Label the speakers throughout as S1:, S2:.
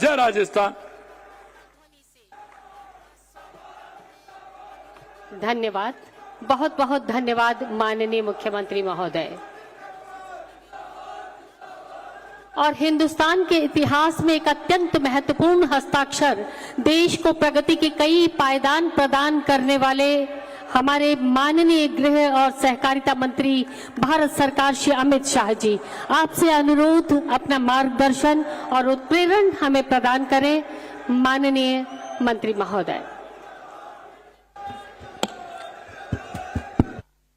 S1: जय राजस्थान।
S2: धन्यवाद, बहुत बहुत धन्यवाद माननीय मुख्यमंत्री महोदय। और हिंदुस्तान के इतिहास में एक अत्यंत महत्वपूर्ण हस्ताक्षर, देश को प्रगति के कई पायदान प्रदान करने वाले हमारे माननीय गृह और सहकारिता मंत्री भारत सरकार श्री अमित शाह जी, आपसे अनुरोध अपना मार्गदर्शन और उत्प्रेरण हमें प्रदान करें माननीय मंत्री महोदय।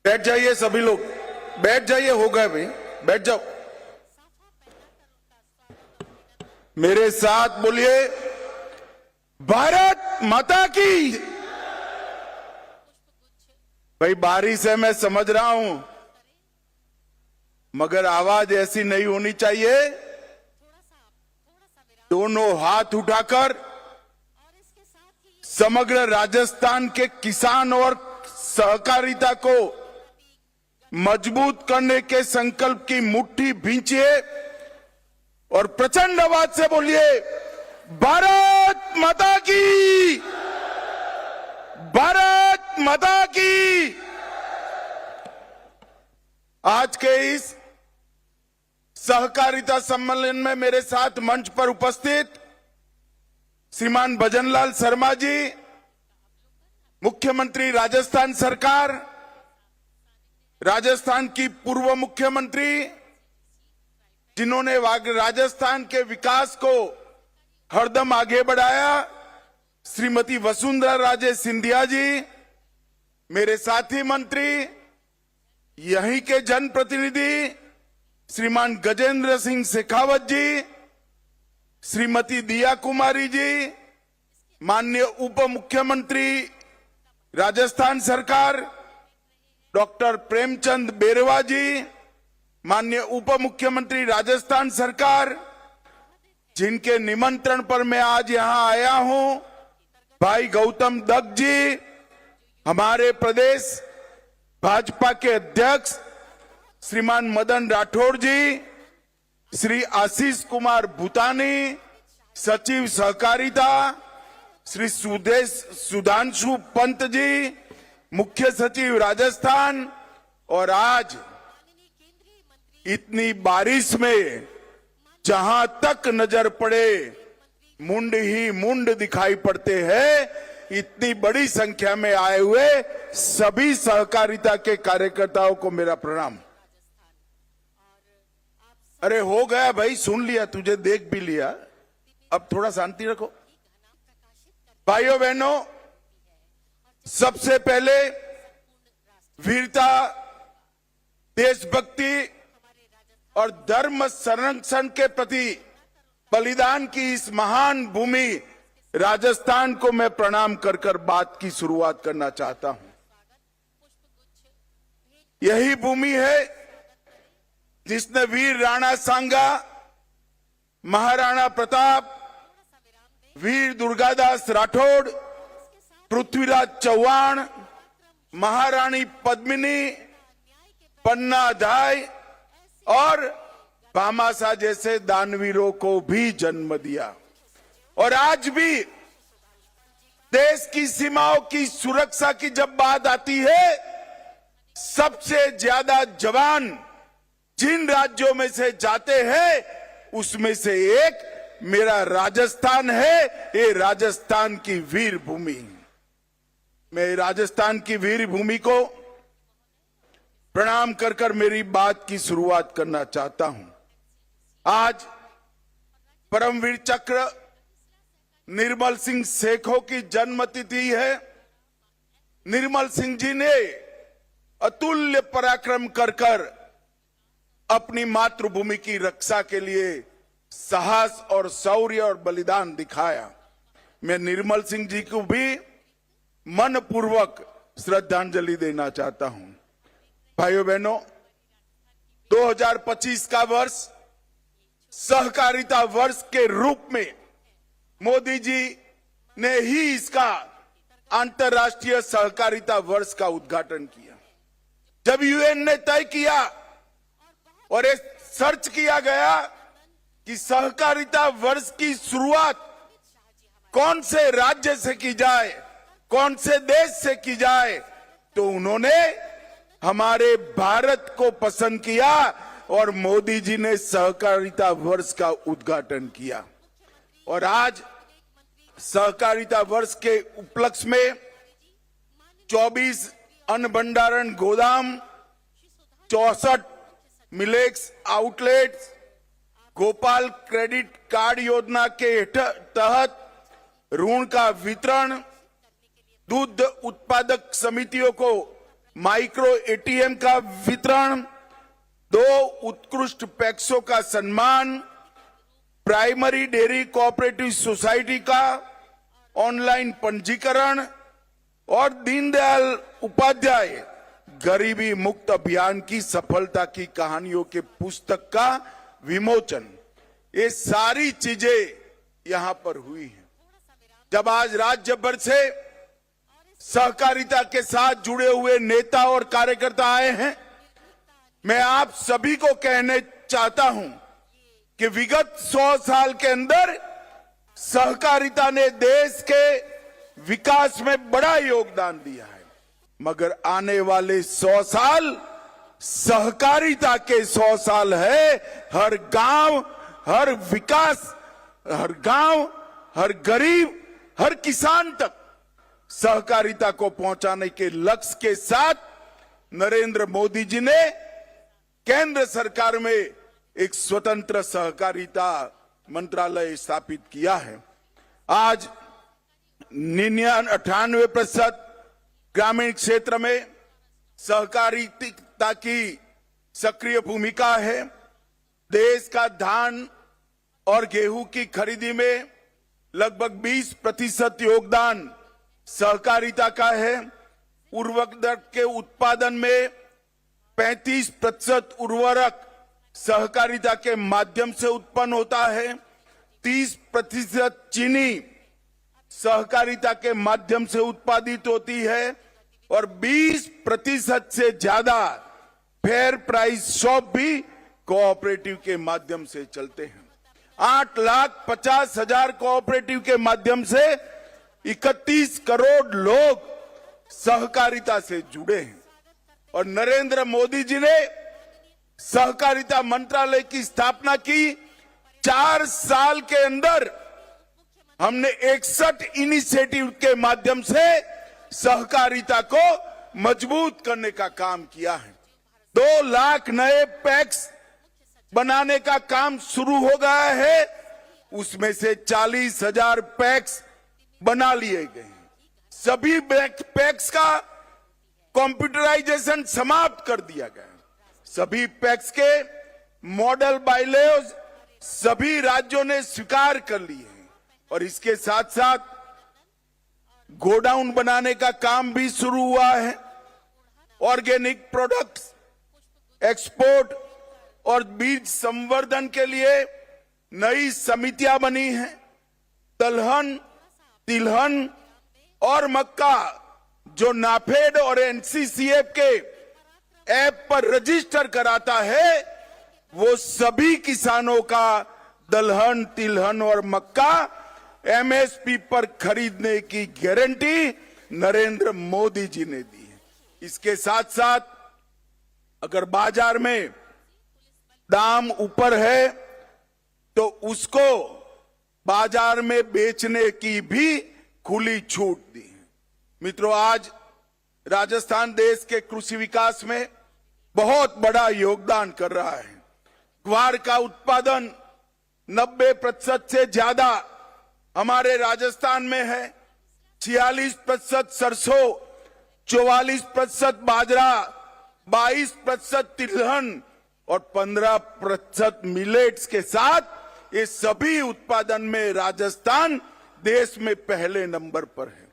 S3: बैठ जाइए सभी लोग, बैठ जाइए, हो गए भाई, बैठ जाओ। मेरे साथ बोलिए, भारत माता की। भाई बारिश है, मैं समझ रहा हूं, मगर आवाज ऐसी नहीं होनी चाहिए। दोनों हाथ उठाकर समग्र राजस्थान के किसान और सहकारिता को मजबूत करने के संकल्प की मुट्ठी भींचिए और प्रचंड आवाज से बोलिए, भारत माता की, भारत माता की। आज के इस सहकारिता सम्मेलन में मेरे साथ मंच पर उपस्थित श्रीमान भजनलाल शर्मा जी, मुख्यमंत्री राजस्थान सरकार, राजस्थान की पूर्व मुख्यमंत्री जिन्होंने राजस्थान के विकास को हरदम आगे बढ़ाया, श्रीमती वसुंधरा राजे सिंधिया जी, मेरे साथी मंत्री, यहीं के जनप्रतिनिधि श्रीमान गजेंद्र सिंह शेखावत जी, श्रीमती दिया कुमारी जी, माननीय उप मुख्यमंत्री राजस्थान सरकार डॉक्टर प्रेमचंद बेरवा जी, माननीय उप मुख्यमंत्री राजस्थान सरकार, जिनके निमंत्रण पर मैं आज यहां आया हूं, भाई गौतम दत्त जी, हमारे प्रदेश भाजपा के अध्यक्ष श्रीमान मदन राठौड़ जी, श्री आशीष कुमार भूतानी, सचिव सहकारिता श्री सुधांशु पंत जी, मुख्य सचिव राजस्थान, और आज इतनी बारिश में जहां तक नजर पड़े मुंड ही मुंड दिखाई पड़ते हैं, इतनी बड़ी संख्या में आए हुए सभी सहकारिता के कार्यकर्ताओं को मेरा प्रणाम। अरे हो गया भाई, सुन लिया, तुझे देख भी लिया, अब थोड़ा शांति रखो। भाइयों बहनों, सबसे पहले वीरता, देशभक्ति और धर्म संरक्षण के प्रति बलिदान की इस महान भूमि राजस्थान को मैं प्रणाम कर कर बात की शुरुआत करना चाहता हूं। यही भूमि है जिसने वीर राणा सांगा, महाराणा प्रताप, वीर दुर्गादास राठौड़, पृथ्वीराज चौहान, महारानी पद्मिनी, पन्ना धाय और भामाशाह जैसे दानवीरों को भी जन्म दिया। और आज भी देश की सीमाओं की सुरक्षा की जब बात आती है, सबसे ज्यादा जवान जिन राज्यों में से जाते हैं उसमें से एक मेरा राजस्थान है। ये राजस्थान की वीर भूमि, मैं राजस्थान की वीर भूमि को प्रणाम कर कर मेरी बात की शुरुआत करना चाहता हूं। आज परमवीर चक्र निर्मल सिंह सेखों की जन्मतिथि है। निर्मल सिंह जी ने अतुल्य पराक्रम कर कर अपनी मातृभूमि की रक्षा के लिए साहस और शौर्य और बलिदान दिखाया। मैं निर्मल सिंह जी को भी मनपूर्वक श्रद्धांजलि देना चाहता हूं। भाइयों बहनों, 2025 का वर्ष सहकारिता वर्ष के रूप में मोदी जी ने ही इसका अंतर्राष्ट्रीय सहकारिता वर्ष का उद्घाटन किया। जब यूएन ने तय किया और ये सर्च किया गया कि सहकारिता वर्ष की शुरुआत कौन से राज्य से की जाए, कौन से देश से की जाए, तो उन्होंने हमारे भारत को पसंद किया और मोदी जी ने सहकारिता वर्ष का उद्घाटन किया। और आज सहकारिता वर्ष के उपलक्ष्य में 24 अन्न भंडारण गोदाम, 64 millets outlets, Gopal credit card योजना के तहत ऋण का वितरण, दूध उत्पादक समितियों को माइक्रो एटीएम का वितरण, 2 उत्कृष्ट पैक्सों का सम्मान, प्राइमरी डेयरी कोऑपरेटिव सोसाइटी का ऑनलाइन पंजीकरण और दीनदयाल उपाध्याय गरीबी मुक्त अभियान की सफलता की कहानियों के पुस्तक का विमोचन, ये सारी चीजें यहां पर हुई हैं। जब आज राज्य भर से सहकारिता के साथ जुड़े हुए नेता और कार्यकर्ता आए हैं, मैं आप सभी को कहने चाहता हूं कि विगत 100 साल के अंदर सहकारिता ने देश के विकास में बड़ा योगदान दिया है, मगर आने वाले 100 साल सहकारिता के 100 साल है। हर गांव, हर विकास, हर गांव, हर गरीब, हर किसान तक सहकारिता को पहुंचाने के लक्ष्य के साथ नरेंद्र मोदी जी ने केंद्र सरकार में एक स्वतंत्र सहकारिता मंत्रालय स्थापित किया है। आज 98% ग्रामीण क्षेत्र में सहकारिता की सक्रिय भूमिका है। देश का धान और गेहूं की खरीदी में लगभग 20% योगदान सहकारिता का है। उर्वरक के उत्पादन में 35% उर्वरक सहकारिता के माध्यम से उत्पन्न होता है। 30% चीनी सहकारिता के माध्यम से उत्पादित होती है और 20% से ज्यादा फेयर प्राइस शॉप भी कोऑपरेटिव के माध्यम से चलते हैं। 8,50,000 कोऑपरेटिव के माध्यम से 31 करोड़ लोग सहकारिता से जुड़े हैं। और नरेंद्र मोदी जी ने सहकारिता मंत्रालय की स्थापना की। 4 साल के अंदर हमने 61 इनिशिएटिव के माध्यम से सहकारिता को मजबूत करने का काम किया है। 2 लाख नए पैक्स बनाने का काम शुरू हो गया है। उसमें से 40,000 पैक्स बना लिए गए हैं। सभी पैक्स का कंप्यूटराइजेशन समाप्त कर दिया गया है। सभी पैक्स के मॉडल बायलॉज सभी राज्यों ने स्वीकार कर लिए हैं। और इसके साथ साथ गोडाउन बनाने का काम भी शुरू हुआ है। ऑर्गेनिक प्रोडक्ट्स एक्सपोर्ट और बीज संवर्धन के लिए नई समितियां बनी हैं। दलहन, तिलहन और मक्का जो नाफेड और एनसीसीएफ के ऐप पर रजिस्टर कराता है, वो सभी किसानों का दलहन, तिलहन और मक्का एमएसपी पर खरीदने की गारंटी नरेंद्र मोदी जी ने दी है। इसके साथ साथ अगर बाजार में दाम ऊपर है तो उसको बाजार में बेचने की भी खुली छूट दी है। मित्रों, आज राजस्थान देश के कृषि विकास में बहुत बड़ा योगदान कर रहा है। ग्वार का उत्पादन 90% से ज्यादा हमारे राजस्थान में है। 46% सरसों, 44% बाजरा, 22% तिलहन और 15% मिलेट्स के साथ ये सभी उत्पादन में राजस्थान देश में पहले नंबर पर है।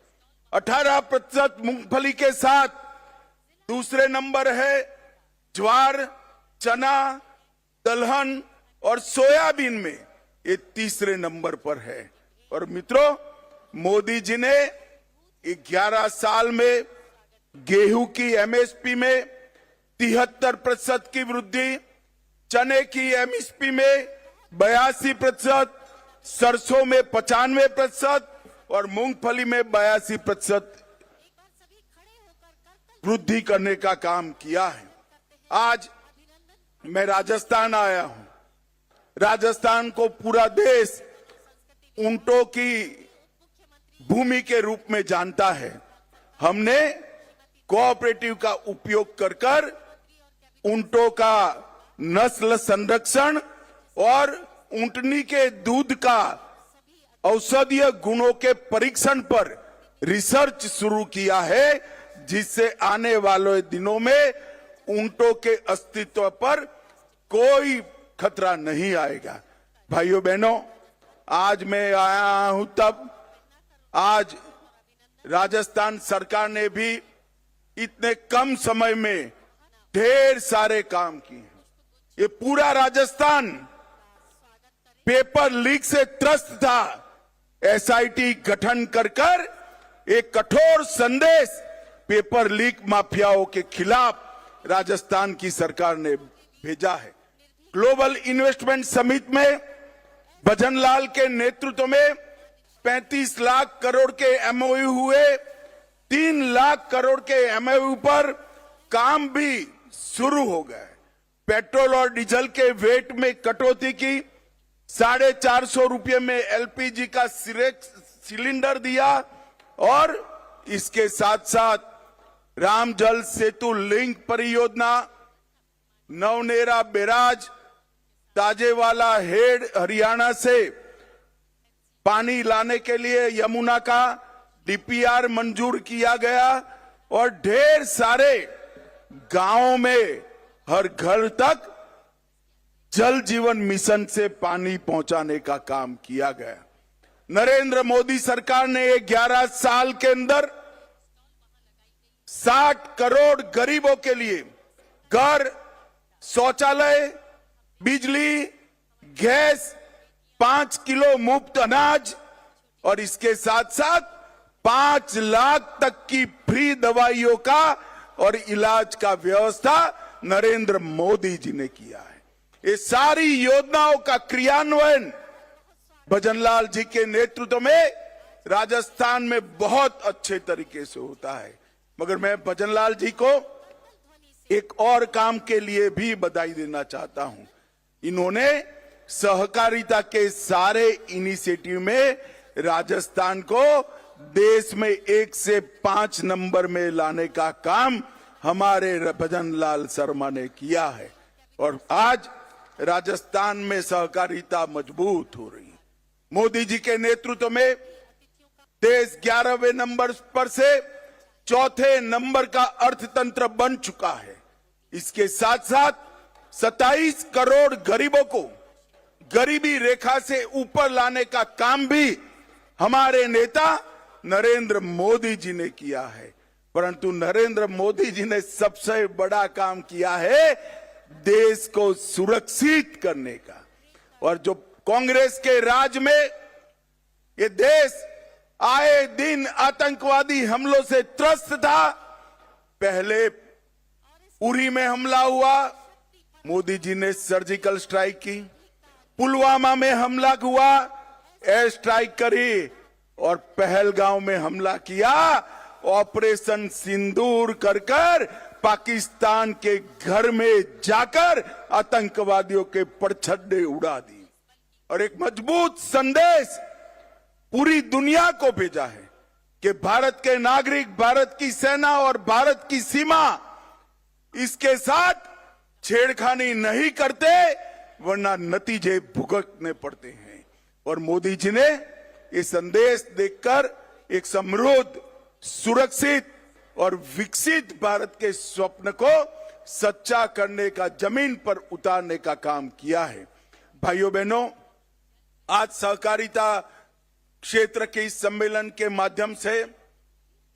S3: 18% मूंगफली के साथ दूसरे नंबर है। ज्वार, चना, दलहन और सोयाबीन में ये तीसरे नंबर पर है। और मित्रों, मोदी जी ने 11 साल में गेहूं की एमएसपी में 73% की वृद्धि, चने की एमएसपी में 82%, सरसों में 95% और मूंगफली में 82% वृद्धि करने का काम किया है। आज मैं राजस्थान आया हूं। राजस्थान को पूरा देश ऊंटों की भूमि के रूप में जानता है। हमने कोऑपरेटिव का उपयोग कर ऊंटों का नस्ल संरक्षण और ऊंटनी के दूध का औषधीय गुणों के परीक्षण पर रिसर्च शुरू किया है, जिससे आने वाले दिनों में ऊंटों के अस्तित्व पर कोई खतरा नहीं आएगा। भाइयों बहनों, आज मैं आया हूं तब आज राजस्थान सरकार ने भी इतने कम समय में ढेर सारे काम किए हैं। ये पूरा राजस्थान पेपर लीक से त्रस्त था। एसआईटी गठन कर एक कठोर संदेश पेपर लीक माफियाओं के खिलाफ राजस्थान की सरकार ने भेजा है। ग्लोबल इन्वेस्टमेंट समिट में भजनलाल के नेतृत्व में 35 लाख करोड़ के एमओयू हुए। 3 लाख करोड़ के एमओयू पर काम भी शुरू हो गए। पेट्रोल और डीजल के वेट में कटौती की, 450 रुपये में एलपीजी का सिलेंडर दिया और इसके साथ साथ राम जल सेतु लिंक परियोजना, नवनेरा बैराज, ताजेवाला हेड हरियाणा से पानी लाने के लिए यमुना का डीपीआर मंजूर किया गया और ढेर सारे गांवों में हर घर तक जल जीवन मिशन से पानी पहुंचाने का काम किया गया। नरेंद्र मोदी सरकार ने 11 साल के अंदर 60 करोड़ गरीबों के लिए घर, शौचालय, बिजली, गैस, 5 किलो मुफ्त अनाज और इसके साथ साथ 5 लाख तक की फ्री दवाइयों का और इलाज का व्यवस्था नरेंद्र मोदी जी ने किया है। ये सारी योजनाओं का क्रियान्वयन भजनलाल जी के नेतृत्व में राजस्थान में बहुत अच्छे तरीके से होता है। मगर मैं भजनलाल जी को एक और काम के लिए भी बधाई देना चाहता हूं। इन्होंने सहकारिता के सारे इनिशिएटिव में राजस्थान को देश में 1 से 5 नंबर में लाने का काम हमारे भजनलाल शर्मा ने किया है और आज राजस्थान में सहकारिता मजबूत हो रही है। मोदी जी के नेतृत्व में देश 11वें नंबर पर से 4थे नंबर का अर्थतंत्र बन चुका है। इसके साथ साथ 27 करोड़ गरीबों को गरीबी रेखा से ऊपर लाने का काम भी हमारे नेता नरेंद्र मोदी जी ने किया है। परंतु नरेंद्र मोदी जी ने सबसे बड़ा काम किया है देश को सुरक्षित करने का। और जो कांग्रेस के राज में ये देश आए दिन आतंकवादी हमलों से त्रस्त था। पहले उरी में हमला हुआ, मोदी जी ने सर्जिकल स्ट्राइक की। पुलवामा में हमला हुआ, एयर स्ट्राइक करी और पहलगांव में हमला किया। ऑपरेशन सिंदूर कर पाकिस्तान के घर में जाकर आतंकवादियों के परछत्ते उड़ा दी और एक मजबूत संदेश पूरी दुनिया को भेजा है कि भारत के नागरिक, भारत की सेना और भारत की सीमा इसके साथ छेड़खानी नहीं करते, वरना नतीजे भुगतने पड़ते हैं। और मोदी जी ने ये संदेश देकर एक समृद्ध, सुरक्षित और विकसित भारत के स्वप्न को सच्चा करने का, जमीन पर उतारने का काम किया है। भाइयों बहनों, आज सहकारिता क्षेत्र के इस सम्मेलन के माध्यम से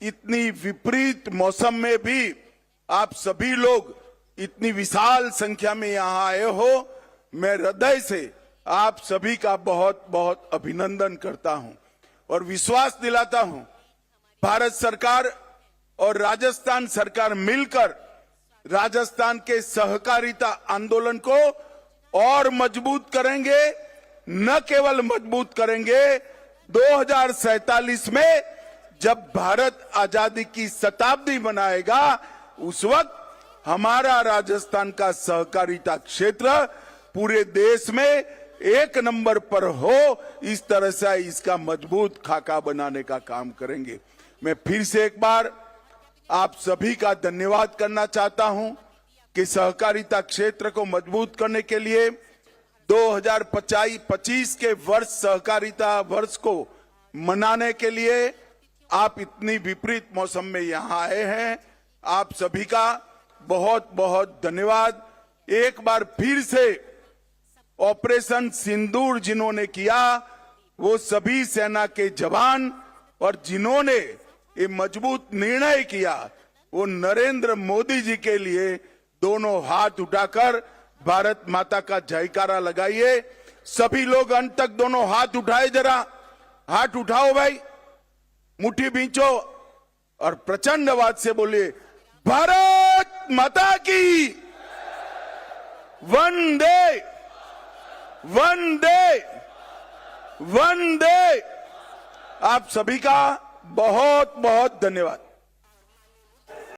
S3: इतनी विपरीत मौसम में भी आप सभी लोग इतनी विशाल संख्या में यहां आए हो। मैं हृदय से आप सभी का बहुत बहुत अभिनंदन करता हूं और विश्वास दिलाता हूं भारत सरकार और राजस्थान सरकार मिलकर राजस्थान के सहकारिता आंदोलन को और मजबूत करेंगे न केवल मजबूत करेंगे, 2047 में जब भारत आजादी की शताब्दी मनाएगा उस वक्त हमारा राजस्थान का सहकारिता क्षेत्र पूरे देश में एक नंबर पर हो, इस तरह से इसका मजबूत खाका बनाने का काम करेंगे। मैं फिर से एक बार आप सभी का धन्यवाद करना चाहता हूं कि सहकारिता क्षेत्र को मजबूत करने के लिए 2025 के वर्ष सहकारिता वर्ष को मनाने के लिए आप इतनी विपरीत मौसम में यहां आए हैं। आप सभी का बहुत बहुत धन्यवाद। एक बार फिर से ऑपरेशन सिंदूर जिन्होंने किया वो सभी सेना के जवान और जिन्होंने ये मजबूत निर्णय किया वो नरेंद्र मोदी जी के लिए दोनों हाथ उठाकर भारत माता का जयकारा लगाइए। सभी लोग अंत तक दोनों हाथ उठाए, जरा हाथ उठाओ भाई, मुट्ठी बींचो और प्रचंड आवाज से बोलिए भारत माता की वंदे वंदे वंदे। आप सभी का बहुत बहुत धन्यवाद।